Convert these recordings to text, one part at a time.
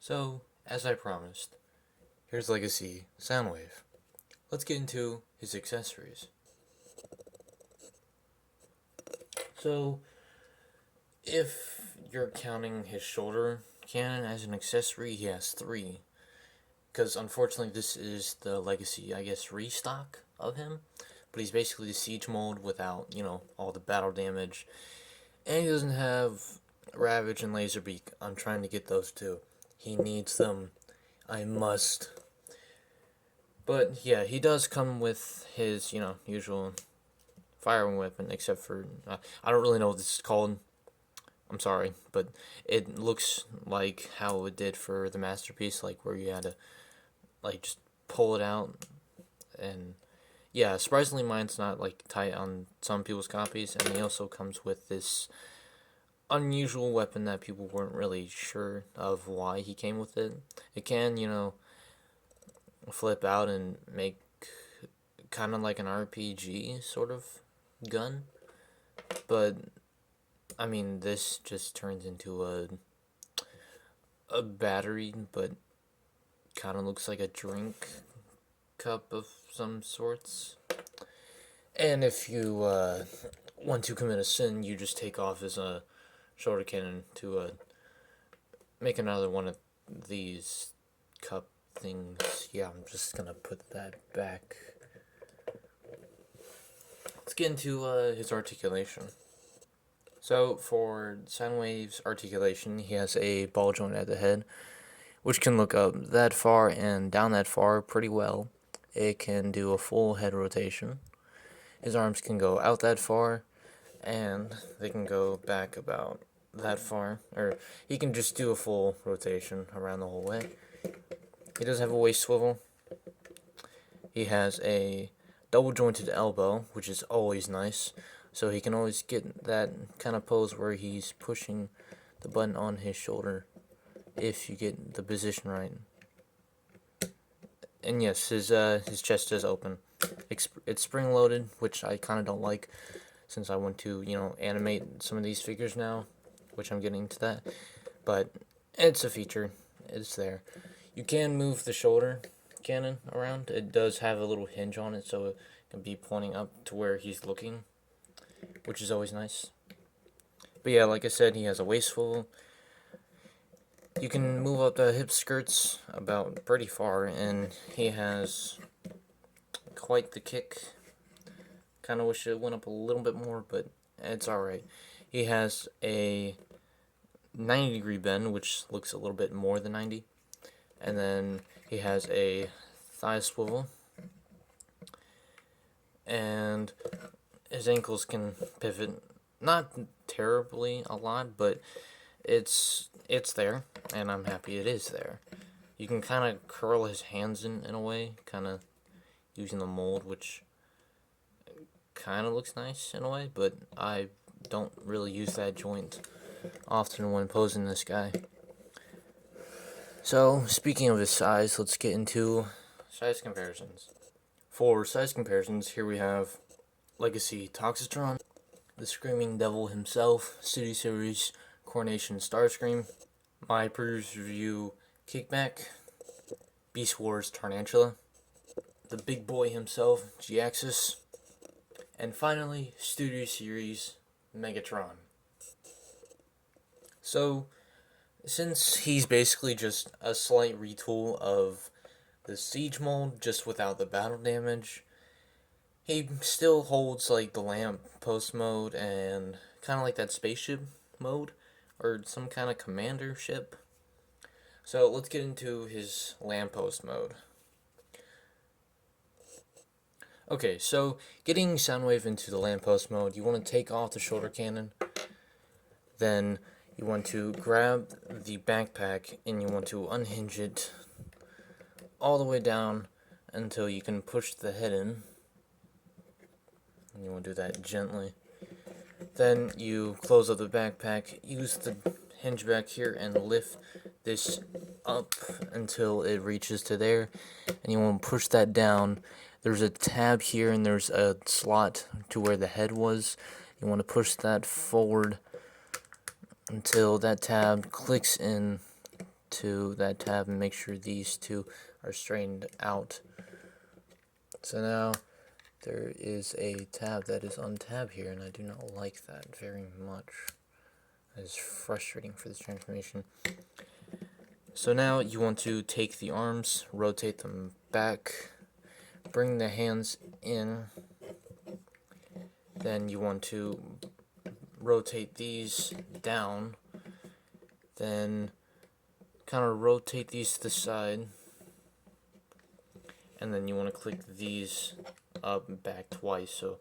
So, as I promised, here's Legacy SoundWave. Let's get into his accessories. So, if you're counting his shoulder cannon as an accessory, he has three. Because unfortunately, this is the Legacy, restock of him. But he's basically the siege mold without, all the battle damage. And he doesn't have Ravage and Laserbeak. I'm trying to get those too. He needs them. I must. But yeah, he does come with his, usual firing weapon, except for I don't really know what this is called. I'm sorry, but it looks like how it did for the masterpiece, like where you had to just pull it out. And yeah, surprisingly, mine's not tight on some people's copies, and he also comes with this unusual weapon that people weren't really sure of why he came with it. It can, flip out and make kind of like an RPG sort of gun, but I mean this just turns into a battery, but kind of looks like a drink cup of some sorts. And if you want to commit a sin, you just take off his shoulder cannon to make another one of these cup things. Yeah, I'm just gonna put that back. Let's get into his articulation. So for SoundWave's articulation, he has a ball joint at the head, which can look up that far and down that far pretty well. It can do a full head rotation. His arms can go out that far, and they can go back about that far. Or he can just do a full rotation around the whole way. He does have a waist swivel. He has a double jointed elbow, which is always nice. So he can always get that kind of pose where he's pushing the button on his shoulder if you get the position right. And yes, his chest is open. It's spring loaded, which I kind of don't like, since I want to animate some of these figures now, which I'm getting to that. But it's a feature. It's there. You can move the shoulder cannon around. It does have a little hinge on it, so it can be pointing up to where he's looking, which is always nice. But yeah, like I said, he has a waist swivel. You can move up the hip skirts about pretty far, and he has quite the kick. Kind of wish it went up a little bit more, but it's alright. He has a 90-degree bend, which looks a little bit more than 90. And then he has a thigh swivel. And his ankles can pivot, not terribly a lot, but it's there, and I'm happy it is there. You can kind of curl his hands in a way, kind of using the mold, which kind of looks nice in a way, but I don't really use that joint often when posing this guy. So, speaking of his size, let's get into size comparisons. For size comparisons, here we have Legacy Toxitron, the Screaming Devil himself, City Series Coronation Starscream, my previous review Kickback, Beast Wars Tarantula, the big boy himself, G-Axis, and finally, Studio Series Megatron. So, since he's basically just a slight retool of the Siege mold, just without the battle damage, he still holds the lamp post mode and kind of that spaceship mode, or some kind of commander ship. So let's get into his lamppost mode. Okay, so getting SoundWave into the lamppost mode, you want to take off the shoulder cannon, then you want to grab the backpack and you want to unhinge it all the way down until you can push the head in. And you want to do that gently. Then you close up the backpack, use the hinge back here and lift this up until it reaches to there, and you want to push that down. There's a tab here and there's a slot to where the head was. You want to push that forward until that tab clicks in to that tab and make sure these two are straightened out. So now there is a tab that is untabbed here, and I do not like that very much. That is frustrating for this transformation. So now you want to take the arms, rotate them back, bring the hands in, then you want to rotate these down, then kind of rotate these to the side, and then you want to click these up and back twice, so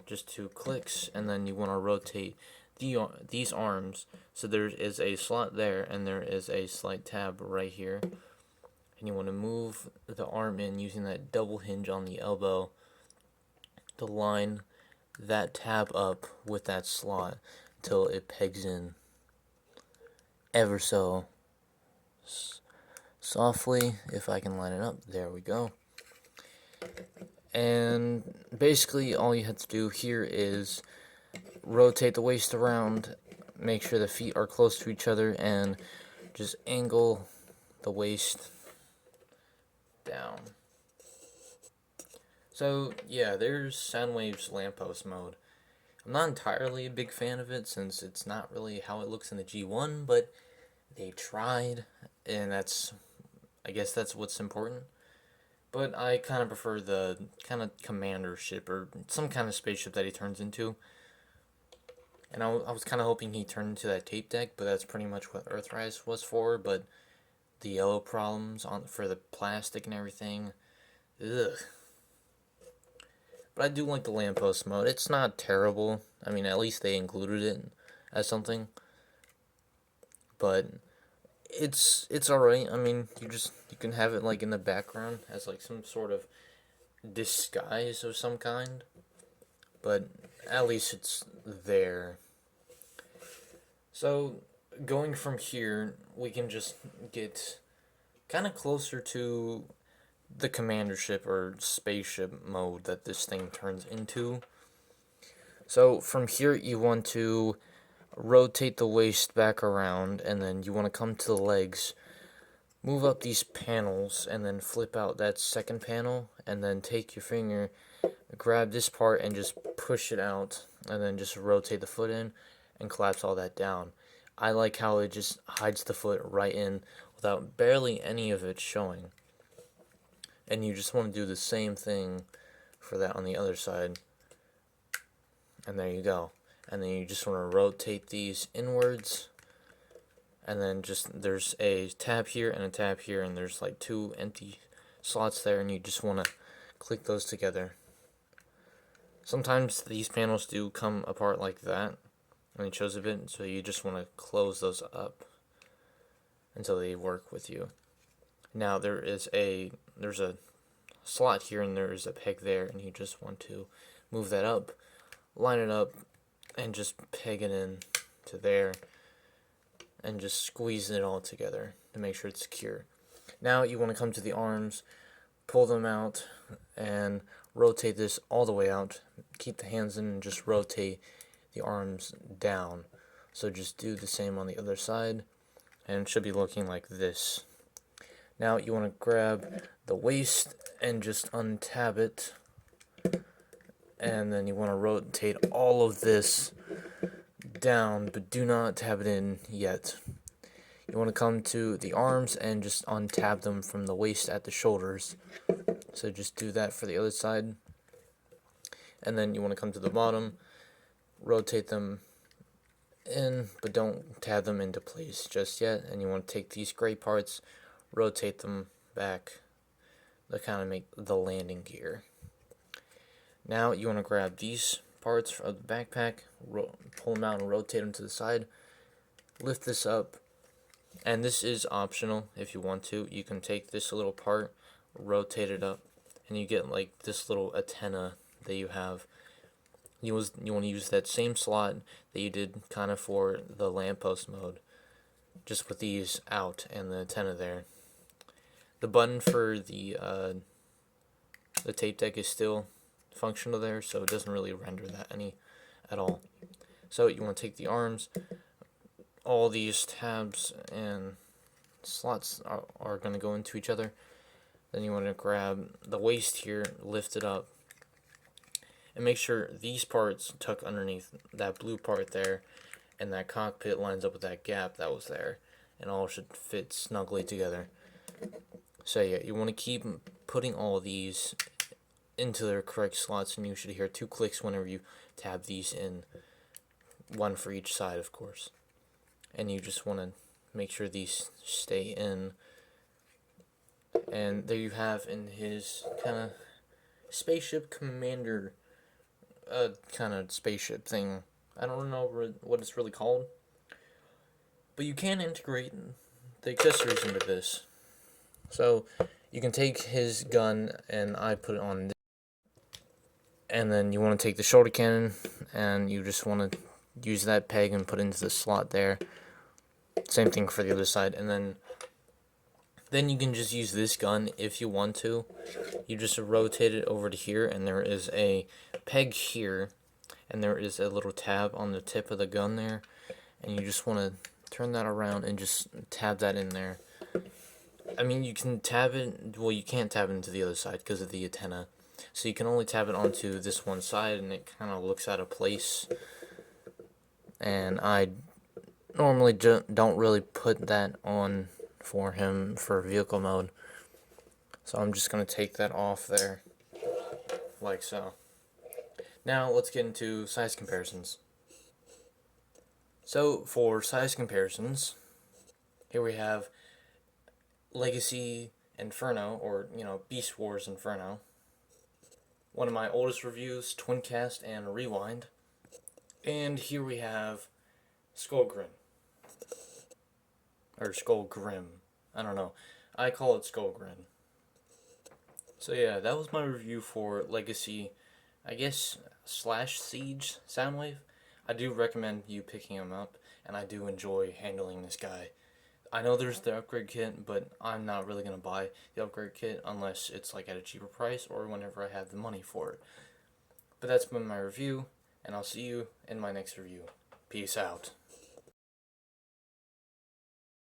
just 2 clicks, and then you want to rotate these arms, so there is a slot there and there is a slight tab right here, and you want to move the arm in using that double hinge on the elbow to line that tab up with that slot until it pegs in ever so softly. If I can line it up, there we go. And basically all you have to do here is rotate the waist around, make sure the feet are close to each other, and just angle the waist down. So yeah, there's SoundWave's lamppost mode. I'm not entirely a big fan of it since it's not really how it looks in the G1, but they tried, and I guess that's what's important. But I kind of prefer the kind of commander ship or some kind of spaceship that he turns into. And I was kind of hoping he turned into that tape deck, but that's pretty much what Earthrise was for. But the yellow problems for the plastic and everything, ugh. But I do like the lamppost mode. It's not terrible. I mean, at least they included it as something. But it's alright. I mean, you can have it like in the background as like some sort of disguise of some kind. But at least it's there. So going from here, we can just get kind of closer to the commander ship or spaceship mode that this thing turns into. So from here you want to rotate the waist back around, and then you want to come to the legs, move up these panels, and then flip out that second panel, and then take your finger, grab this part and just push it out, and then just rotate the foot in and collapse all that down. I like how it just hides the foot right in without barely any of it showing. And you just want to do the same thing for that on the other side. And there you go. And then you just want to rotate these inwards. And then there's a tab here and a tab here, and there's like 2 empty slots there, and you just want to click those together. Sometimes these panels do come apart like that, and it shows a bit, so you just want to close those up until they work with you. Now there's a slot here and there's a peg there, and you just want to move that up, line it up, and just peg it in to there, and just squeeze it all together to make sure it's secure. Now you want to come to the arms, pull them out, and rotate this all the way out. Keep the hands in and just rotate the arms down. So just do the same on the other side, and it should be looking like this. Now you want to grab the waist and just untab it, and then you want to rotate all of this down, but do not tab it in yet. You want to come to the arms and just untab them from the waist at the shoulders. So just do that for the other side. And then you want to come to the bottom, rotate them in, but don't tab them into place just yet. And you want to take these gray parts, rotate them back to kind of make the landing gear. Now you want to grab these parts of the backpack, pull them out and rotate them to the side, lift this up, and this is optional if you want to. You can take this little part, rotate it up, and you get like this little antenna that you have. You want to use that same slot that you did kind of for the lamppost mode, just with these out and the antenna there. The button for the tape deck is still functional there, so it doesn't really render that any at all. So you want to take the arms, all these tabs, and slots are going to go into each other. Then you want to grab the waist here, lift it up, and make sure these parts tuck underneath that blue part there, and that cockpit lines up with that gap that was there, and all should fit snugly together. So yeah, you want to keep putting all of these into their correct slots, and you should hear 2 clicks whenever you tab these in, one for each side, of course. And you just want to make sure these stay in. And there you have in his kind of spaceship commander kind of spaceship thing. I don't know what it's really called, but you can integrate the accessories into this. So you can take his gun, and I put it on this, and then you want to take the shoulder cannon, and you just want to use that peg and put it into the slot there. Same thing for the other side, and then you can just use this gun if you want to. You just rotate it over to here, and there is a peg here, and there is a little tab on the tip of the gun there, and you just want to turn that around and just tab that in there. I mean, you can tab it, well, you can't tab it into the other side because of the antenna, so you can only tab it onto this one side, and it kind of looks out of place. And I normally don't really put that on for him for vehicle mode, so I'm just going to take that off there, like so. Now let's get into size comparisons. So for size comparisons, here we have Legacy Inferno, or Beast Wars Inferno. One of my oldest reviews, Twincast and Rewind. And here we have Skullgrim. Or Skullgrim. I don't know. I call it Skullgrim. So yeah, that was my review for Legacy, I guess, / Siege SoundWave. I do recommend you picking him up, and I do enjoy handling this guy. I know there's the upgrade kit, but I'm not really going to buy the upgrade kit unless it's like at a cheaper price or whenever I have the money for it. But that's been my review, and I'll see you in my next review. Peace out.